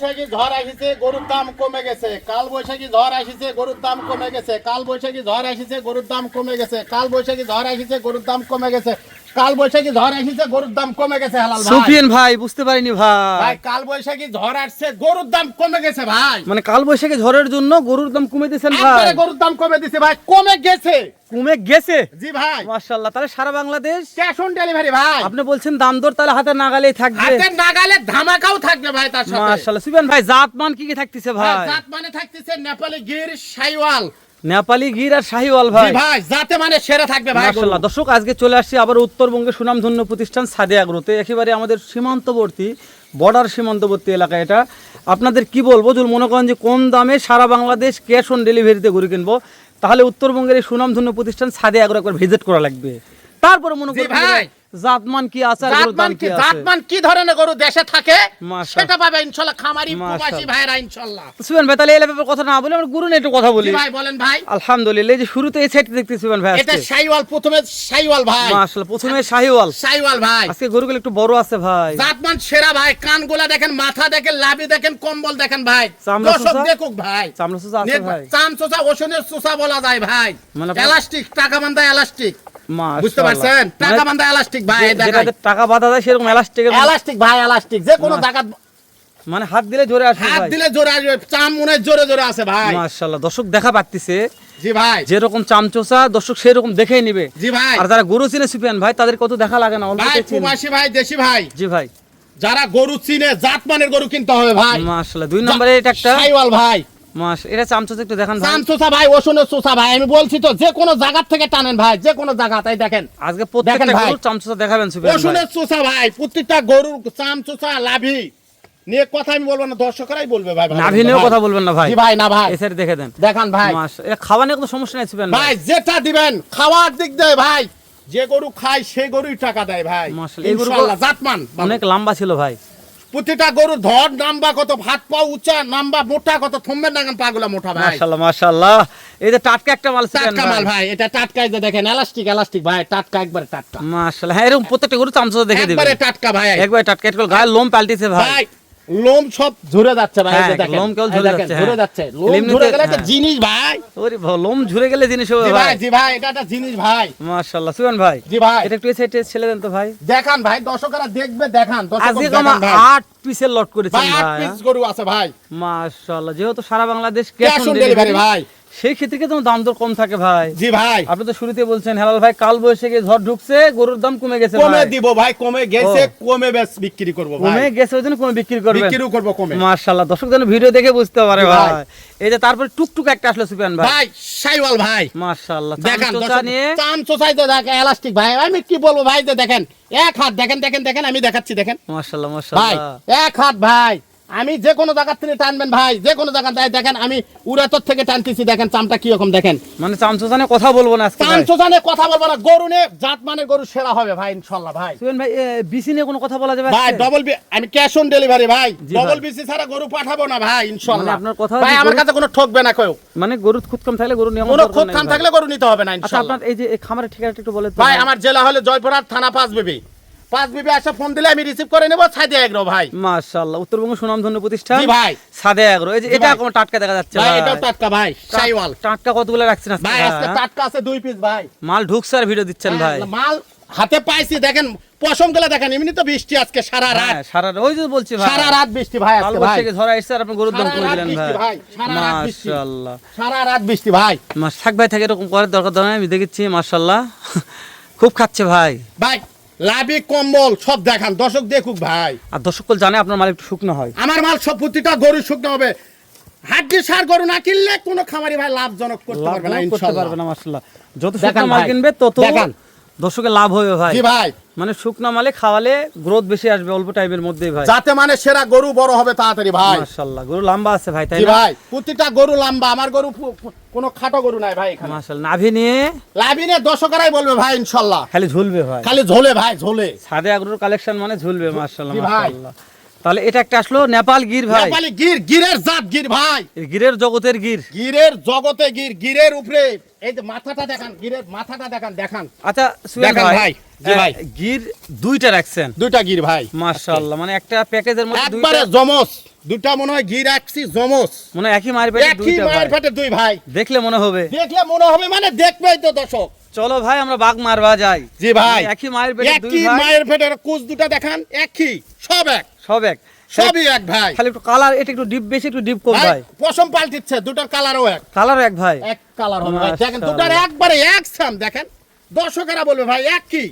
বৈশাখী ঝড় আসিছে গরুর দাম কমে গেছে। কাল বৈশাখী ঝড় আসিছে গরুর দাম কমে গেছে। কাল বৈশাখী ঝড় আসিছে গরুর দাম কমে গেছে। কাল বৈশাখী ঝড় আসিছে গরুর দাম কমে গেছে। কাল বৈশাখী ঝড় আসিছে গরুর দাম কমে গেছে। হালাল ভাই সুফিয়ান ভাই বুঝতে পারিনি ভাই। ভাই কাল বৈশাখী ঝড় আসছে গরুর দাম কমে গেছে ভাই। মানে কাল বৈশাখী ঝড়ের জন্য গরুর দাম কমে দিয়েছেন ভাই? একবারে গরুর দাম কমে দিছে ভাই, কমে গেছে। কমে গেছে? জি ভাই। মাশাআল্লাহ। তাহলে সারা বাংলাদেশ ক্যাশ অন ডেলিভারি ভাই। আপনি বলছেন দাম দর তাহলে হাতে নাগালেই থাকবে? হাতে নাগালে ধামাকাও থাকবে ভাই তার সাথে। মাশাআল্লাহ। সুফিয়ান ভাই জাতমান কি কি থাকতেছে ভাই? জাত মানে থাকতেছে নেপালি গির, শাইওয়াল। নেপালি গির আর শাহিওয়াল ভাই। জি ভাই জাতে মানে সেরা থাকবে ভাই। মাশাআল্লাহ। দর্শক আজকে চলে আসছি আবার উত্তরবঙ্গের সুনামধন্য প্রতিষ্ঠান সাদে আগ্রোতে, একেবারে আমাদের সীমান্তবর্তী বর্ডার সীমান্তবর্তী এলাকা এটা। আপনাদের কি বলবো, যদি মনে করেন যে কম দামে সারা বাংলাদেশ ক্যাশ অন ডেলিভারিতে গরু কিনবো, তাহলে উত্তরবঙ্গের এই সুনামধন্য প্রতিষ্ঠান সাদে আগ্রো একবার ভিজিট করা লাগবে। তারপরে মনে করেন ভাই জাতমান কি আছে আর গরুর দাম কি আছে। জাতমান কি ধরনের গরু দেশে থাকে মাশাআল্লাহ। সেটা পাবে ইনশাআল্লাহ খামারি প্রবাসী মাশাআল্লাহ। ভাইরা ইনশাআল্লাহ। সুফিয়ান ভাই তাহলে এই ব্যাপারে কথা না বলে আমরা গরু নিয়ে একটু কথা বলি। জি ভাই বলেন ভাই। আলহামদুলিল্লাহ। এই যে শুরুতে এই সাইড দেখতেছি সুফিয়ান ভাই, এটা আজকে শাইওয়াল, প্রথমে শাইওয়াল ভাই। মাশাআল্লাহ প্রথমে শাহিওয়াল। শাইওয়াল ভাই আজকে গরুগুলো একটু বড় আছে ভাই। জাতমান সেরা ভাই। কানগুলা দেখেন, মাথা দেখেন, লাভি দেখেন, কম্বল দেখেন ভাই। চামড়া দর্শক চোষা? দেখুক ভাই। চামড়া চোষা আছে ভাই? চাম চোষা, ওশনের চোষা বলা যায় ভাই। মানে আপনার- এলাস্টিক, টাকা বান্ধা এলাস্টিক। মাশাআল্লাহ। বুঝতে পারছেন? টাকা মানে বান্ধা এলাস্টিক ভাই। যেটাতে টাকা বাঁধা যায় সেরকম এলাস্টিকের এলাস্টিক ভাই, এলাস্টিক যে কোনো জায়গা মানে হাত দিলে জোরে আসবে হাত ভাই। দিলে জোরে আসবে। চাম মনে হয় জোরে জোরে আছে ভাই। মাশাআল্লাহ। দর্শক দেখা পাচ্তিছে জি ভাই। যেরকম চামচোসা দর্শক সেরকম দেখেই নিবে। জি ভাই। আর যারা গরু চিনে সুফিয়ান ভাই তাদের কত দেখা লাগে না, অল্প ভাই চিনে। প্রবাসী ভাই, দেশি ভাই, জি ভাই। যারা গরু চিনে জাতমানের গরু কিনতে হবে ভাই। মাশাআল্লাহ। দুই নম্বরে এটা একটা শাইওয়াল ভাই। এটা চামচোসা একটু দেখান ভাই। চাম চোষা ভাই, ওশনের চোষা ভাই। আমি বলছি তো যে কোনো জায়গা থেকে টানেন ভাই, যে কোনো জায়গা। তাই দেখেন আজকে প্রত্যেকটা দেখেন ভাই। গরুর চামচোসা দেখাবেন সুফিয়ান ভাই। ওশনের চোষা ভাই। প্রত্যেকটা গরুর চাম চোষা, লাভি নিয়ে কথা আমি বলবো না, দর্শকরাই বলবে ভাই। নাভি নিয়েও কথা বলবেন না ভাই? জি ভাই না ভাই। এই সাইড দেখে দেন। দেখান ভাই। মাশাআল্লাহ। এটা খাওয়া নিয়ে কোনো সমস্যা নাই সুফিয়ান ভাই? ভাই যেটা দিবেন খাওয়ার দিক দিয়ে ভাই, যে গরু খায় সেই গরুই টাকা দেয় ভাই। মাশাআল্লাহ। এই গরু ইনশাআল্লাহ জাতমান। অনেক লম্বা ছিল ভাই। প্রতিটা গরু ধর নাম্বা কত, ভাত পাও উঁচা, নাম্বা মোটা কত, থম্বের নাগান পাগুলা মোটা ভাই। মাশাআল্লাহ মাশাআল্লাহ। এই যে টাটকা একটা মাল সুফিয়ান টাটকা মাল ভাই। ভাই। এটা টাটকা, এই যে দেখেন এলাস্টিক, এলাস্টিক ভাই। টাটকা, একবারে টাটকা, মাশাআল্লাহ। হ্যাঁ এরকম প্রত্যেকটা গরু চামচোসা দেখে দিবেন। একবারে টাটকা ভাই। একবার টাটকা একটু গায়ের লোম পাল্টিছে ভাই। ভাই লোম সব ঝরে যাচ্ছে ভাই। এই যে হ্যাঁ, দেখেন লোম কেবল এই ঝরে দেখেন, যাচ্ছে, ঝরে হ্যাঁ। যাচ্ছে। লোম এমনিতে- ঝরে গেলে একটা হ্যাঁ। জিনিস ভাই। ওরে লোম ঝরে গেলে জিনিস হবে জি ভাই। ভাই, জি ভাই, এটা একটা জিনিস ভাই। মাশাআল্লাহ। সুফিয়ান ভাই জি ভাই। এটা একটু এই সাইডে ছেড়ে দেন তো ভাই। দেখান ভাই, দর্শকরা দেখবে, দেখান দর্শক আজকে দেখান আমার ভাই। 8 পিসের লট করেছেন ভাই 8 ভাই। পিস গরু আছে ভাই। মাশাআল্লাহ। যেহেতু সারা বাংলাদেশ ক্যাশ অন ডেলিভারি ভাই। সেই ক্ষেত্রে কিন্তু দাম দর কম থাকে ভাই। জি ভাই। আপনি তো শুরুতে বলছেন হেলাল ভাই কাল বৈশাখী ঝড় ঢুকছে গরুর দাম কমে গেছে কমে ভাই। দিব ভাই, কমে গেছে, ও। কমে বেশ বিক্রি করব ভাই। কমে গেছে ওই জন্য কমে বিক্রি করবেন। বিক্রিও করব কমে। মাশাআল্লাহ। দর্শক যেন ভিডিও দেখে বুঝতে পারে জি ভাই। ভাই। এই যে তারপরে টুকটুক একটা আসলো সুফিয়ান ভাই। ভাই শাইওয়াল ভাই। মাশাআল্লাহ। দেখেন চামচোসা দর্শক, নিয়ে চাম চোষাইতে দেখেন এলাস্টিক ভাই। আমি কি বলবো ভাই, যে দেখেন এক হাত, দেখেন দেখেন দেখেন, আমি দেখাচ্ছি দেখেন মাশাআল্লাহ ভাই। মাশাআল্লাহ। এক হাত ভাই। আমি যে কোনো জায়গা থেকে টানবেন ভাই, যে কোনো জায়গা থেকে দেখেন, আমি উড়াতর থেকে টানতেছি দেখেন চামটা কি রকম দেখেন। মানে চামচোসা নিয়ে কথা বলবো না আজকে চাম ভাই। চোষা নিয়ে কথা বলবো না, গরু নিয়ে জাত মানে গরু সেরা হবে ভাই ইনশাআল্লাহ ভাই। সুফিয়ান ভাই বিসি নিয়ে কোনো কথা বলা যাবে ভাই আজকে? ডবল আমি ক্যাশ অন ডেলিভারি ভাই। জি ডবল ভাই। বিসি ছাড়া গরু পাঠাবো না ভাই ইনশাআল্লাহ। মানে আপনার কথা ভাই যে আমার গরু- কাছে কোনো ঠকবে না কেউ। মানে গরুর খুদকাম থাকলে গরু নিয়ম কোনো খুদ খান থাকলে গরু নিতে হবে না আচ্ছা ইনশাআল্লাহ। আপনার এই যে এই খামারের ঠিকানাটা একটু বলে তো ভাই আমার জেলা হলে জয়পুরহাট, থানা 5 বিবি। 5 বিবি আসা ফোন দিলে আমি রিসিভ করে নেব। সাইদে এগ্রো ভাই। মাশাআল্লাহ। উত্তরবঙ্গ সুনামধন্য প্রতিষ্ঠান জি ভাই। সাদে আগ্রো। এই যে জি এটা ভাই। কোন টাটকা দেখা যাচ্ছে ভাই ভাই। এটাও টাটকা ভাই, শাইওয়াল। টাটকা কতগুলো রাখছেন আজকে ভাই আজকে ভাই? টাটকা আছে 2 পিস ভাই। মাল ঢুকছে আর ভিডিও দিচ্ছেন ভাই। হ্যাঁ, মাল হাতে পাইছি দেখেন, পশম গুলা দেখেন। এমনি তো বৃষ্টি আজকে সারা রাত, হ্যাঁ, সারা ওই যে বলছি ভাই সারা রাত বৃষ্টি ভাই কাল আজকে ভাই। বৈশাখী ঝড় আসছে আর আপনি গরুর দাম সারা কমে রাত দিলেন বৃষ্টি ভাই। ভাই, সারা রাত বৃষ্টি। মাশাআল্লাহ। সারা রাত বৃষ্টি ভাই। থাক ভাই থাকে এরকম করার দরকার নাই, আমি দেখেছি মাশাআল্লাহ। খুব খাচ্ছে ভাই। ভাই লাভি কম্বল সব দেখান, দর্শক দেখুক ভাই। আর দর্শকল জানে আপনার মাল একটু শুকনো হয়। আমার মাল সব প্রতিটা গরু শুকনো হবে। হাড্ডি সার গরু না কিনলে কোনো খামারি ভাই লাভজনক করতে লাভ পারবে না করতে ইনশাআল্লাহ। পারবে না মাশাআল্লাহ। যত দেখান শুকনো মাল ভাই, কিনবে তত দেখান। দর্শকের লাভ হবে ভাই। জি ভাই। মানে শুকনো মালে খাওয়ালে গ্রোথ বেশি আসবে অল্প টাইমের মধ্যেই ভাই। যাতে মানে সেরা গরু বড় হবে তাড়াতাড়ি ভাই। মাশাআল্লাহ। গরু লম্বা আছে ভাই তাই জি না? ভাই প্রতিটা গরু লম্বা। আমার গরু কোনো খাটো গরু নাই ভাই এখানে। মাশাআল্লাহ। নাভি নিয়ে লাভিনে দর্শকরাই বলবে ভাই ইনশাআল্লাহ। খালি ঝুলবে ভাই। খালি ঝোলে ভাই, ঝোলে। সাদে আগ্রোর কালেকশন মানে ঝুলবে মাশাআল্লাহ জি ভাই। মাশাআল্লাহ। তাহলে এটা একটা আসলো নেপাল গির ভাই, নেপালি গির, গিরের জাত গির ভাই, এই গিরের জগতের গির। গিরের জগতে গির, গিরের উপরে এই যে মাথাটা দেখান, গিরের মাথাটা দেখান, দেখান আচ্ছা সুহেল দেখান ভাই, ভাই, জি ভাই। গির দুইটা রাখছেন, দুইটা গির ভাই, মাশাআল্লাহ, মানে একটা প্যাকেজের মধ্যে দুইটা, একবারে জমস, দুইটা মনে হয় গির রাখছি জমস, মানে একই মায়ের পেটে একই দুইটা মায়ের ভাই। পেটে দুই ভাই, দেখলে মনে হবে, দেখলে মনে হবে মানে দেখবেই তো দর্শক। চলো ভাই আমরা বাঘ মারবা যাই। জি ভাই, মানে একই মায়ের পেটে দুই একই ভাই, মায়ের পেটের কুচ দুটা দেখান, একই, সব এক, সব এক, সবই এক ভাই। খালি একটু কালার এটা একটু ডিপ বেশি একটু ডিপ কম ভাই ভাই, পশম পাল্টিচ্ছে, দুটার কালারও এক, কালার এক ভাই, এক কালার হবে ভাই। দেখেন মাশাআল্লাহ। দুটার একবারে এক সাম, দেখেন দর্শকেরা বলবে ভাই এক কি,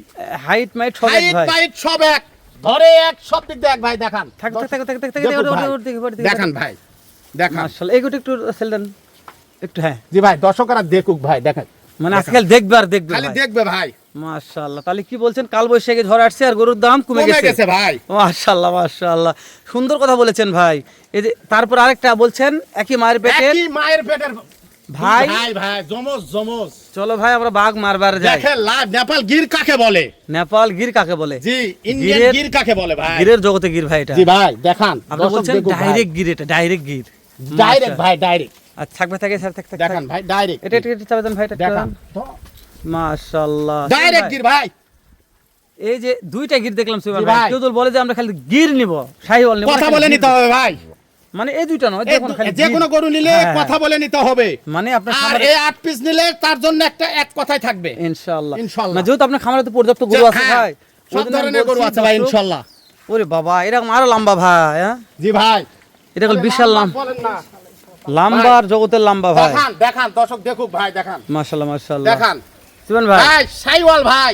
হাইট মাইট সব এক হাইট ভাই। মাইট সব এক, ধরে এক, সব দিক দিয়ে এক ভাই। দেখান থাক থাক থাক থাক থাক থাক, দেখুন ভাই, দেখুন দেখান ভাই, দেখান। মাশাআল্লাহ, এইগুলো একটু সেল দেন একটু, হ্যাঁ জি ভাই, দর্শকরা দেখুক ভাই, দেখেন মানে আজকাল দেখবে আর দেখবে খালি ভাই। দেখবে ভাই, মাশাআল্লাহ, তাহলে কি বলছেন কাল বৈশাখী ঝড় আসছে আর গরুর দাম কমে কমে গেছে। গেছে ভাই। মাশাআল্লাহ মাশাআল্লাহ, সুন্দর কথা বলেছেন ভাই। এই যে তারপর আরেকটা বলছেন একই মায়ের পেটের একই মায়ের পেটের ভাই। ভাই, ভাই জমজ জমজ। চলো ভাই আমরা বাঘ মারবার যাই। দেখেন নেপাল গির কাকে বলে, নেপাল গির কাকে বলে? জি ইন্ডিয়ান গিরের- গির কাকে বলে ভাই, গিরের জগতে গির ভাই এটা। জি ভাই দেখান, আপনি দর্শক বলছেন দেখুক ভাই। ডাইরেক্ট গির, এটা ডাইরেক্ট গির, ডাইরেক্ট ভাই, ডাইরেক্ট আচ্ছা থাকবে থাকে স্যার থাক থাক দেখান ভাই, ডাইরেক্ট এটা এটা চাপে দেন ভাই, এটা দেখান, মাশাআল্লাহ ডাইরেক্ট গির ভাই। এই যে দুইটা গির দেখলাম সুইমান জি ভাই, ভাই। কেউ তো বলে যে আমরা খালি গির নিব, শাহিওয়াল নিব, কথা বলে নিতে হবে ভাই, মানে এই দুইটা নয়, দেখুন খালি যে গির। কোনো গরু নিলে হ্যাঁ, কথা বলে নিতে হবে। মানে আপনার আর খামারে এই 8 পিস নিলে তার জন্য একটা এক কথাই থাকবে ইনশাআল্লাহ, ইনশাআল্লাহ। না যেহেতু আপনার খামারে তো পর্যাপ্ত গরু আছে হ্যাঁ, ভাই, সব ওই জন্য আমি ধরনের গরু বলছি আছে ভাই দর্শক, ইনশাআল্লাহ। ওরে বাবা এরকম আরো লম্বা ভাই, হ্যাঁ জি ভাই, এটা হল বিশাল বলেন না, লাম্বার জগতের লম্বা ভাই, দেখান দেখান, দর্শক দেখুক ভাই, দেখান মাশাআল্লাহ মাশাআল্লাহ। দেখান সুমন ভাই ভাই, সাইওয়াল ভাই,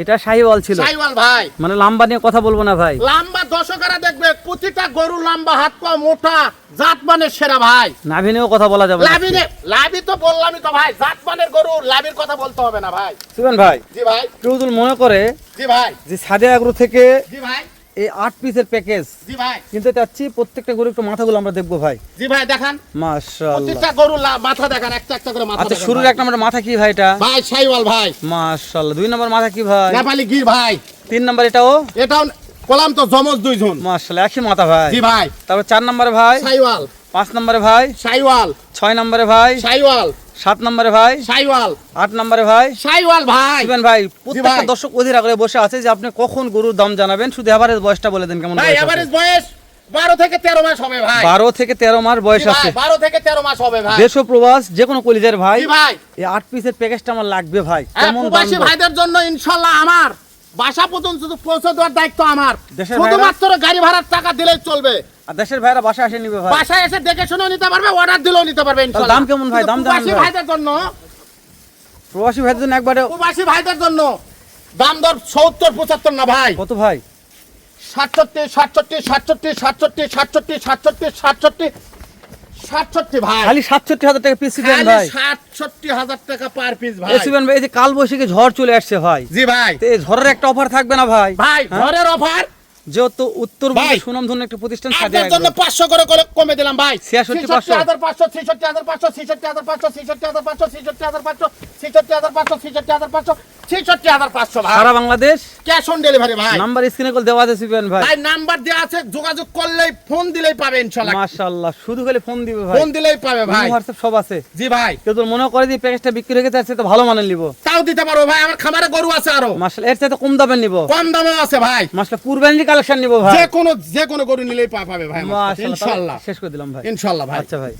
এটা শাহিওয়াল ছিল, সাইওয়াল ভাই, মানে লম্বা নিয়ে কথা বলবো না ভাই, লম্বা। দর্শকরা দেখবে প্রতিটা গরু লম্বা, হাত পা মোটা, জাতমানের সেরা ভাই। নাভি নিয়েও কথা বলা যাবে না। লাভি তো বললামই তো ভাই, জাতমানের গরু লাভির কথা বলতে হবে না ভাই। সুমন ভাই জি ভাই, কেউ যদি মনে করে জি ভাই, যে সাদে আগ্রো থেকে জি ভাই, এই 8 পিসের প্যাকেজ জি ভাই, কিনতে চাচ্ছি, প্রত্যেকটা গরু একটু মাথাগুলো আমরা দেখবো ভাই, জি ভাই দেখান মাশাআল্লাহ। প্রতিটা গরু মাথা দেখান, একটা একটা করে মাথা আচ্ছা দেখান শুরুর ভাই। 1 নম্বর মাথা কি ভাই এটা? ভাই সাইওয়াল ভাই, মাশাআল্লাহ। 2 নম্বর মাথা কি ভাই? নেপালি গির ভাই। 3 নম্বর এটাও এটাও কলাম তো জমজ দুইজন। মাশাআল্লাহ একই মাথা ভাই। জি ভাই, তারপর 4 নম্বরে ভাই, সাইওয়াল, 5 নম্বরে ভাই, সাইওয়াল, 6 নম্বরে ভাই, সাইওয়াল, 7 নম্বরে ভাই, সাইওয়াল, 8 নম্বরে ভাই। সাইওয়াল ভাই। শিবেন ভাই প্রত্যেকটা ভাই। দর্শক অধীর আগ্রহে বসে আছে যে আপনি কখন গরুর দাম জানাবেন, শুধু এভারেজ বয়সটা বলে দেন কেমন ভাই বয়স আছে? এভারেজ বয়স 12 থেকে 13 মাস হবে ভাই। 12 থেকে 13 মাস বয়স জি ভাই, আছে। 12 থেকে 13 মাস হবে ভাই। দেশ ও প্রবাস যে কোনো কলিজার ভাই, জি ভাই, এই 8 পিসের প্যাকেজটা আমার লাগবে ভাই, হ্যাঁ, কেমন দাম প্রবাসী দেব? ভাইদের জন্য ইনশাআল্লাহ আমার বাসা পর্যন্ত শুধু পৌঁছে দেওয়ার দায়িত্ব আমার। দেশের শুধুমাত্র গাড়ি ভাড়ার টাকা দিলেই চলবে। আর দেশের ভাইরা বাসা এসে নিবে ভাই, বাসায় এসে দেখে শুনেও নিতে পারবে, অর্ডার দিলেও নিতে পারবে ইনশাআল্লাহ। দাম কেমন ভাই? শুধু দাম জানান প্রবাসী ভাই। ভাইদের জন্য, প্রবাসী ভাইদের জন্য একবারে প্রবাসী ভাইদের জন্য দাম দর 70 75 না ভাই, কত ভাই? 67 67 67 67 67 67 67 67 ভাই, খালি 67,000 টাকা পিস দিবেন খালি ভাই। 67,000 টাকা পার পিস ভাই। এই শিবেন ভাই এই যে কাল বৈশাখী ঝড় চলে আসছে ভাই, জি ভাই, তো এই ঝড়ের একটা অফার থাকবে না ভাই? ভাই হ্যাঁ? ঘরের অফার যেহেতু উত্তরবঙ্গের ভাই, সুনামধন্য একটা প্রতিষ্ঠান সাদে আপনার জন্য 500 করে কমে দিলাম ভাই। 66,500 66500 66500 66500 66500 66500 66500 66500 ভাই। সারা বাংলাদেশ ক্যাশ অন ডেলিভারি ভাই। নাম্বার স্ক্রিনে কল দেওয়া আছে শিবেন ভাই। ভাই নাম্বার দেওয়া আছে, যোগাযোগ করলেই ফোন দিলেই পাবে ইনশাআল্লাহ। মাশাআল্লাহ শুধু খালি ফোন দিবে ভাই, ফোন দিলেই পাবে ভাই। হোয়াটসঅ্যাপ সব আছে। জি ভাই, কেউ তো মনে করে যে প্যাকেজটা বিক্রি হয়ে গেছে তো ভালো মানের নিব, তাও দিতে পারবো ভাই, আমার খামারে গরু আছে আরো, মাশাআল্লাহ এর চাইতে কম দামে নিব, কম দামেও আছে ভাই। মাশাআল্লাহ কুরবানির কালেকশন নিব ভাই, যে কোনো গরু নিলেই পাবে ভাই আমার কাছে, মাশাআল্লাহ ইনশাআল্লাহ। শেষ করে দিলাম ভাই, ইনশাআল্লাহ ভাই। আচ্ছা ভাই।